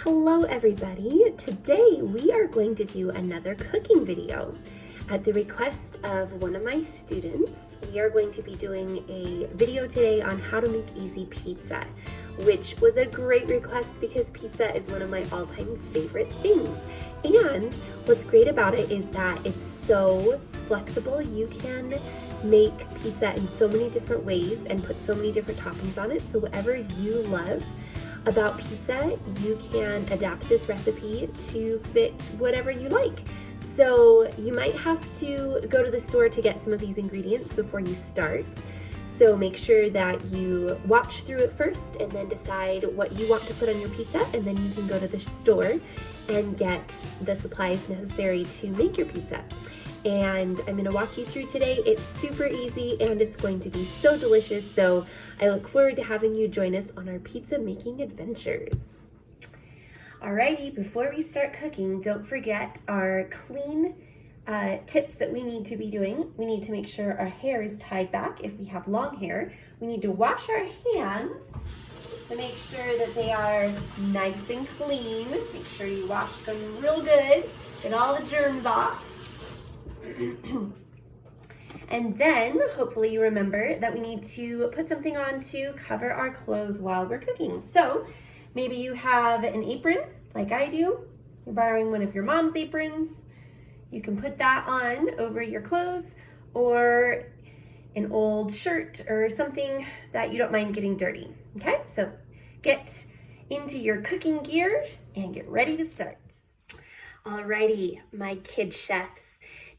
Hello everybody! Today we are going to do another cooking video. At the request of one of my students, we are going to be doing a video today on how to make easy pizza, which was a great request because pizza is one of my all-time favorite things. And what's great about it is that it's so flexible. You can make pizza in so many different ways and put so many different toppings on it. So whatever you love about pizza, you can adapt this recipe to fit whatever you like. So you might have to go to the store to get some of these ingredients before you start. So make sure that you watch through it first and then decide what you want to put on your pizza, and then you can go to the store and get the supplies necessary to make your pizza. And I'm going to walk you through today. It's super easy and it's going to be so delicious. So I look forward to having you join us on our pizza making adventures. Alrighty, before we start cooking, don't forget our clean tips that we need to be doing. We need to make sure our hair is tied back if we have long hair. We need to wash our hands to make sure that they are nice and clean. Make sure you wash them real good, get all the germs off. And then hopefully you remember that we need to put something on to cover our clothes while we're cooking. So maybe you have an apron like I do. You're borrowing one of your mom's aprons. You can put that on over your clothes, or an old shirt or something that you don't mind getting dirty. Okay, so get into your cooking gear and get ready to start. Alrighty, my kid chefs.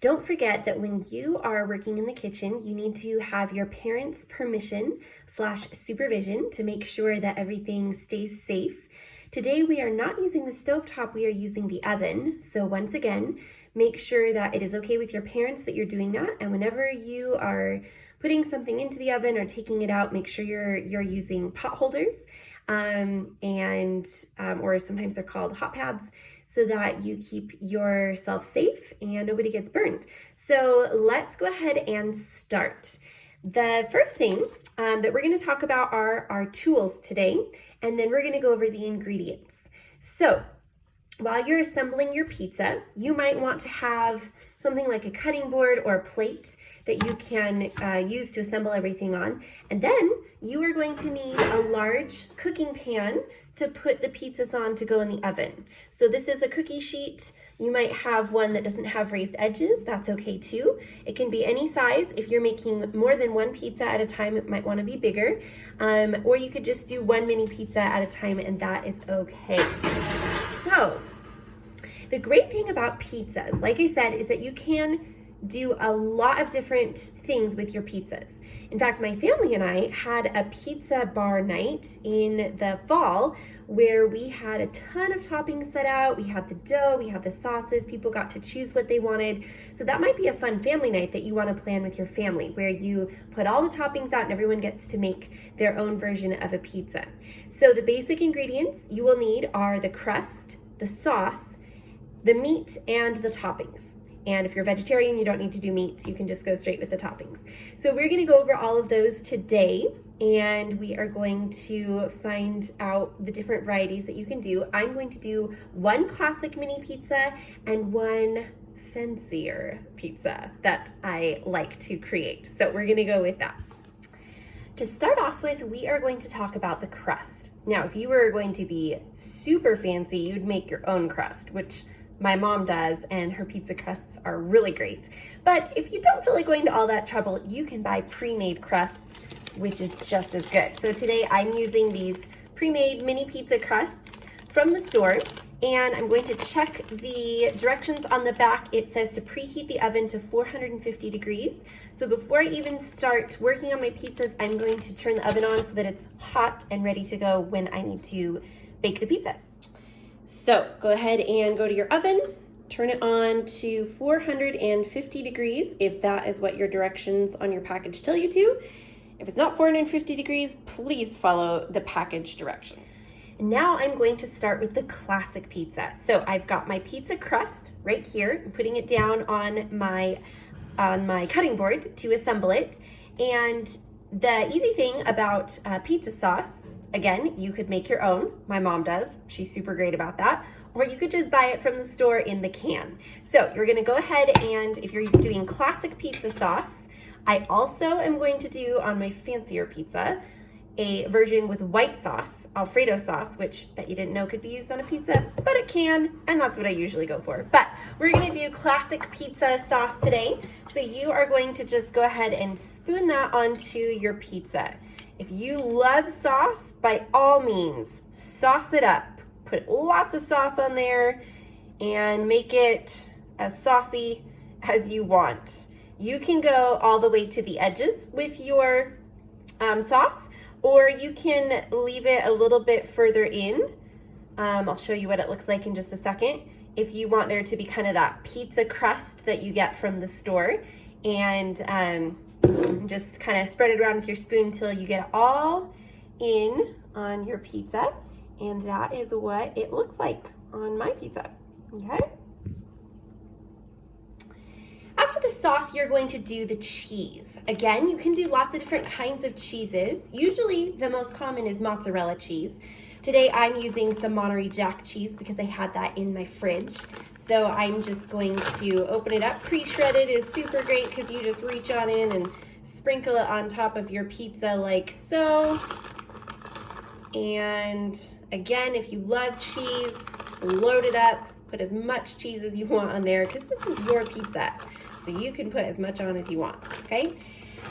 Don't forget that when you are working in the kitchen, you need to have your parents' permission / supervision to make sure that everything stays safe. Today, we are not using the stovetop, we are using the oven. So once again, make sure that it is okay with your parents that you're doing that. And whenever you are putting something into the oven or taking it out, make sure you're using pot holders or sometimes they're called hot pads, so that you keep yourself safe and nobody gets burned. So let's go ahead and start. The first thing that we're gonna talk about are our tools today, and then we're gonna go over the ingredients. So while you're assembling your pizza, you might want to have something like a cutting board or a plate that you can use to assemble everything on. And then you are going to need a large cooking pan to put the pizzas on to go in the oven. So this is a cookie sheet. You might have one that doesn't have raised edges. That's okay too. It can be any size. If you're making more than one pizza at a time, it might want to be bigger. Or you could just do one mini pizza at a time, and that is okay. So the great thing about pizzas, like I said, is that you can do a lot of different things with your pizzas. In fact, my family and I had a pizza bar night in the fall where we had a ton of toppings set out. We had the dough, we had the sauces, people got to choose what they wanted. So that might be a fun family night that you want to plan with your family, where you put all the toppings out and everyone gets to make their own version of a pizza. So the basic ingredients you will need are the crust, the sauce, the meat, and the toppings. And if you're vegetarian, you don't need to do meat. You can just go straight with the toppings. So we're gonna go over all of those today, and we are going to find out the different varieties that you can do. I'm going to do one classic mini pizza and one fancier pizza that I like to create. So we're gonna go with that. To start off with, we are going to talk about the crust. Now, if you were going to be super fancy, you'd make your own crust, which my mom does, and her pizza crusts are really great. But if you don't feel like going to all that trouble, you can buy pre-made crusts, which is just as good. So today I'm using these pre-made mini pizza crusts from the store, and I'm going to check the directions on the back. It says to preheat the oven to 450 degrees. So before I even start working on my pizzas, I'm going to turn the oven on so that it's hot and ready to go when I need to bake the pizzas. So go ahead and go to your oven, turn it on to 450 degrees if that is what your directions on your package tell you to. If it's not 450 degrees, please follow the package directions. Now I'm going to start with the classic pizza. So I've got my pizza crust right here. I'm putting it down on my cutting board to assemble it. And the easy thing about pizza sauce Again, you could make your own. My mom does. She's super great about that. Or you could just buy it from the store in the can. So you're gonna go ahead and if you're doing classic pizza sauce, I also am going to do on my fancier pizza a version with white sauce, Alfredo sauce, which bet you didn't know could be used on a pizza, but it can, and that's what I usually go for. But we're gonna do classic pizza sauce today. So you are going to just go ahead and spoon that onto your pizza. If you love sauce, by all means, sauce it up. Put lots of sauce on there and make it as saucy as you want. You can go all the way to the edges with your sauce, or you can leave it a little bit further in. I'll show you what it looks like in just a second. If you want there to be kind of that pizza crust that you get from the store, and just kind of spread it around with your spoon until you get it all in on your pizza. And that is what it looks like on my pizza, okay? After the sauce, you're going to do the cheese. Again, you can do lots of different kinds of cheeses. Usually the most common is mozzarella cheese. Today I'm using some Monterey Jack cheese because I had that in my fridge. So I'm just going to open it up. Pre-shredded is super great because you just reach on in and sprinkle it on top of your pizza like so. And again, if you love cheese, load it up. Put as much cheese as you want on there because this is your pizza. So you can put as much on as you want, okay?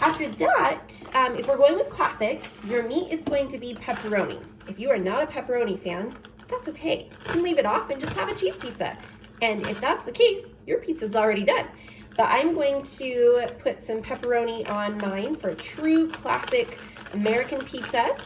After that, if we're going with classic, your meat is going to be pepperoni. If you are not a pepperoni fan, that's okay. You can leave it off and just have a cheese pizza. And if that's the case, your pizza's already done. But I'm going to put some pepperoni on mine for a true classic American pizza.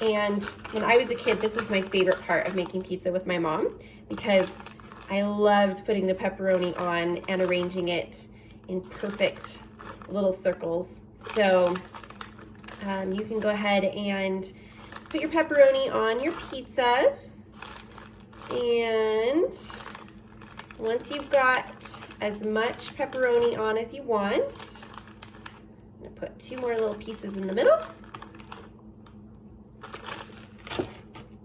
And when I was a kid, this was my favorite part of making pizza with my mom because I loved putting the pepperoni on and arranging it in perfect little circles. So you can go ahead and put your pepperoni on your pizza. And once you've got as much pepperoni on as you want, I'm gonna put 2 more little pieces in the middle.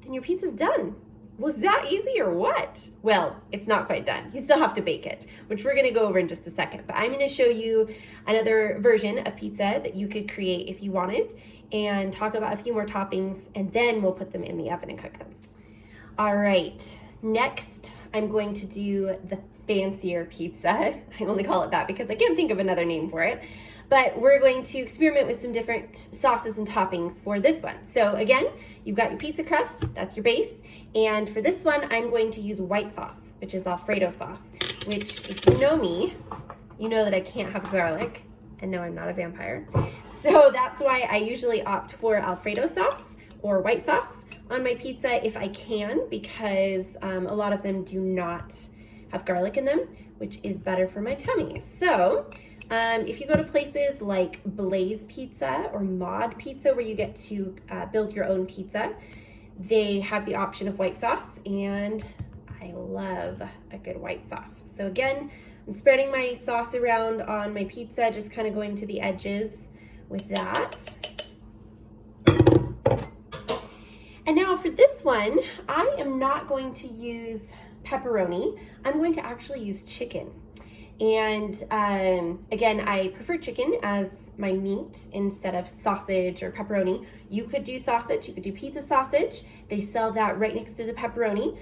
Then your pizza's done. Was that easy or what? Well, it's not quite done. You still have to bake it, which we're gonna go over in just a second. But I'm gonna show you another version of pizza that you could create if you wanted and talk about a few more toppings, and then we'll put them in the oven and cook them. All right, next I'm going to do the fancier pizza. I only call it that because I can't think of another name for it. But we're going to experiment with some different sauces and toppings for this one. So again, you've got your pizza crust, that's your base. And for this one, I'm going to use white sauce, which is Alfredo sauce, which if you know me, you know that I can't have garlic. And no, I'm not a vampire. So that's why I usually opt for Alfredo sauce or white sauce on my pizza if I can, because a lot of them do not have garlic in them, which is better for my tummy. So if you go to places like Blaze Pizza or Mod Pizza, where you get to build your own pizza, they have the option of white sauce, and I love a good white sauce. So again, I'm spreading my sauce around on my pizza, just kind of going to the edges with that. And now for this one, I am not going to use pepperoni. I'm going to actually use chicken. And again, I prefer chicken as my meat instead of sausage or pepperoni. You could do sausage, you could do pizza sausage. They sell that right next to the pepperoni.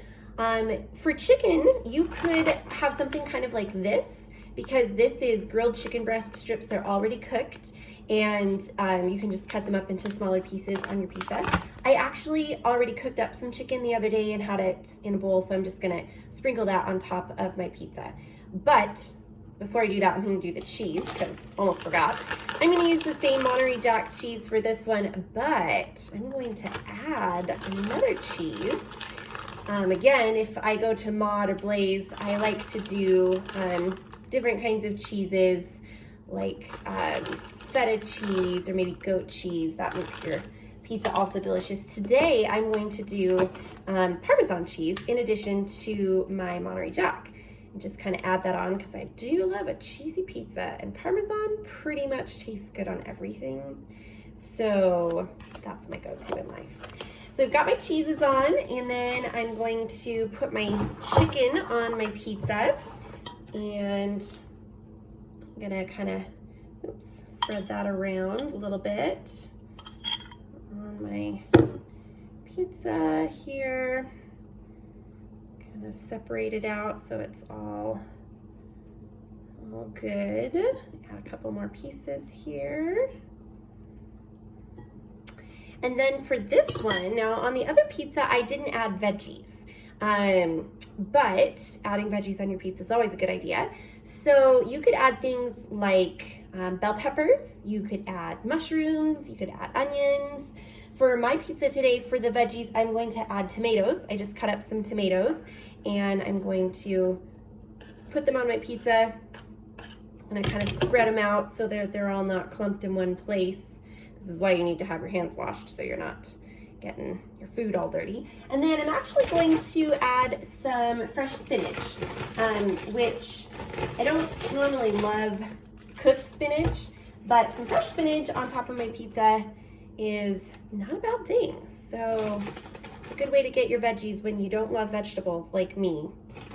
For chicken, you could have something kind of like this, because this is grilled chicken breast strips. They're already cooked, and you can just cut them up into smaller pieces on your pizza. I actually already cooked up some chicken the other day and had it in a bowl, so I'm just gonna sprinkle that on top of my pizza. But before I do that, I'm gonna do the cheese, because I almost forgot. I'm gonna use the same Monterey Jack cheese for this one, but I'm going to add another cheese. Again, if I go to Mod or Blaze, I like to do different kinds of cheeses, like feta cheese or maybe goat cheese. That makes your pizza also delicious. Today, I'm going to do Parmesan cheese in addition to my Monterey Jack. Just kind of add that on because I do love a cheesy pizza, and Parmesan pretty much tastes good on everything. So that's my go-to in life. So I've got my cheeses on, and then I'm going to put my chicken on my pizza, and I'm gonna kind of, spread that around a little bit on my pizza here. Kind of separate it out so it's all good. Add a couple more pieces here. And then for this one, now on the other pizza, I didn't add veggies, but adding veggies on your pizza is always a good idea. So you could add things like bell peppers, you could add mushrooms, you could add onions. For my pizza today, for the veggies, I'm going to add tomatoes. I just cut up some tomatoes, and I'm going to put them on my pizza, and I kind of spread them out so they're all not clumped in one place. This is why you need to have your hands washed so you're not getting your food all dirty. And then I'm actually going to add some fresh spinach, which I don't normally love cooked spinach, but some fresh spinach on top of my pizza is not a bad thing. So it's a good way to get your veggies when you don't love vegetables like me.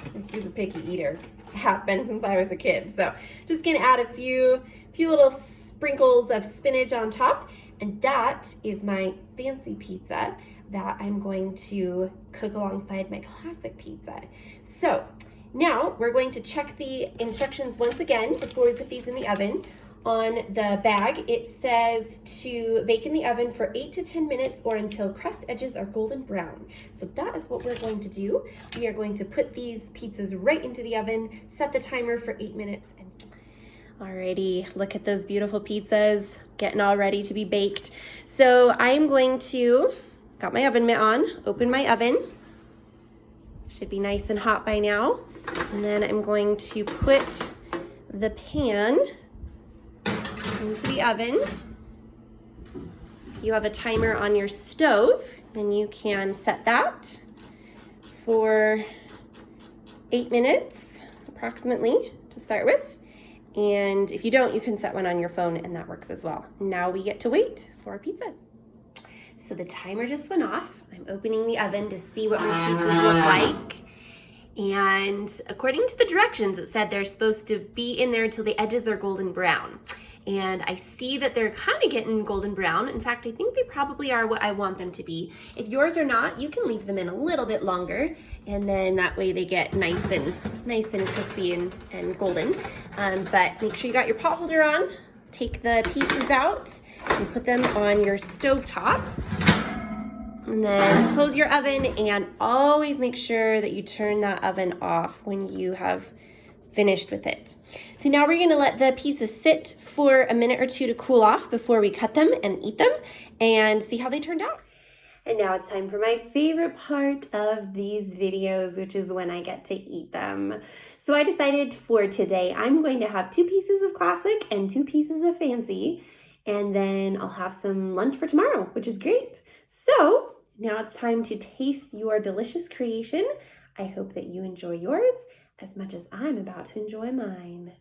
I'm a super picky eater. I have been since I was a kid. So just gonna add a few little sprinkles of spinach on top, and that is my fancy pizza that I'm going to cook alongside my classic pizza. So now we're going to check the instructions once again before we put these in the oven. On the bag, it says to bake in the oven for 8 to 10 minutes or until crust edges are golden brown. So that is what we're going to do. We are going to put these pizzas right into the oven, set the timer for 8 minutes. Alrighty, look at those beautiful pizzas getting all ready to be baked. So I am going to, got my oven mitt on, open my oven. Should be nice and hot by now. And then I'm going to put the pan into the oven. You have a timer on your stove, and you can set that for 8 minutes approximately to start with. And if you don't, you can set one on your phone, and that works as well. Now we get to wait for our pizzas. So the timer just went off. I'm opening the oven to see what my pizzas look like. And according to the directions, it said they're supposed to be in there until the edges are golden brown. And I see that they're kind of getting golden brown. In fact, I think they probably are what I want them to be. If yours are not, you can leave them in a little bit longer, and then that way they get nice and crispy and golden. But make sure you got your pot holder on. Take the pizzas out and put them on your stovetop. And then close your oven, and always make sure that you turn that oven off when you have finished with it. So now we're gonna let the pizzas sit for a minute or two to cool off before we cut them and eat them and see how they turned out. And now it's time for my favorite part of these videos, which is when I get to eat them. So I decided for today, I'm going to have 2 pieces of classic and 2 pieces of fancy, and then I'll have some lunch for tomorrow, which is great. So now it's time to taste your delicious creation. I hope that you enjoy yours as much as I'm about to enjoy mine.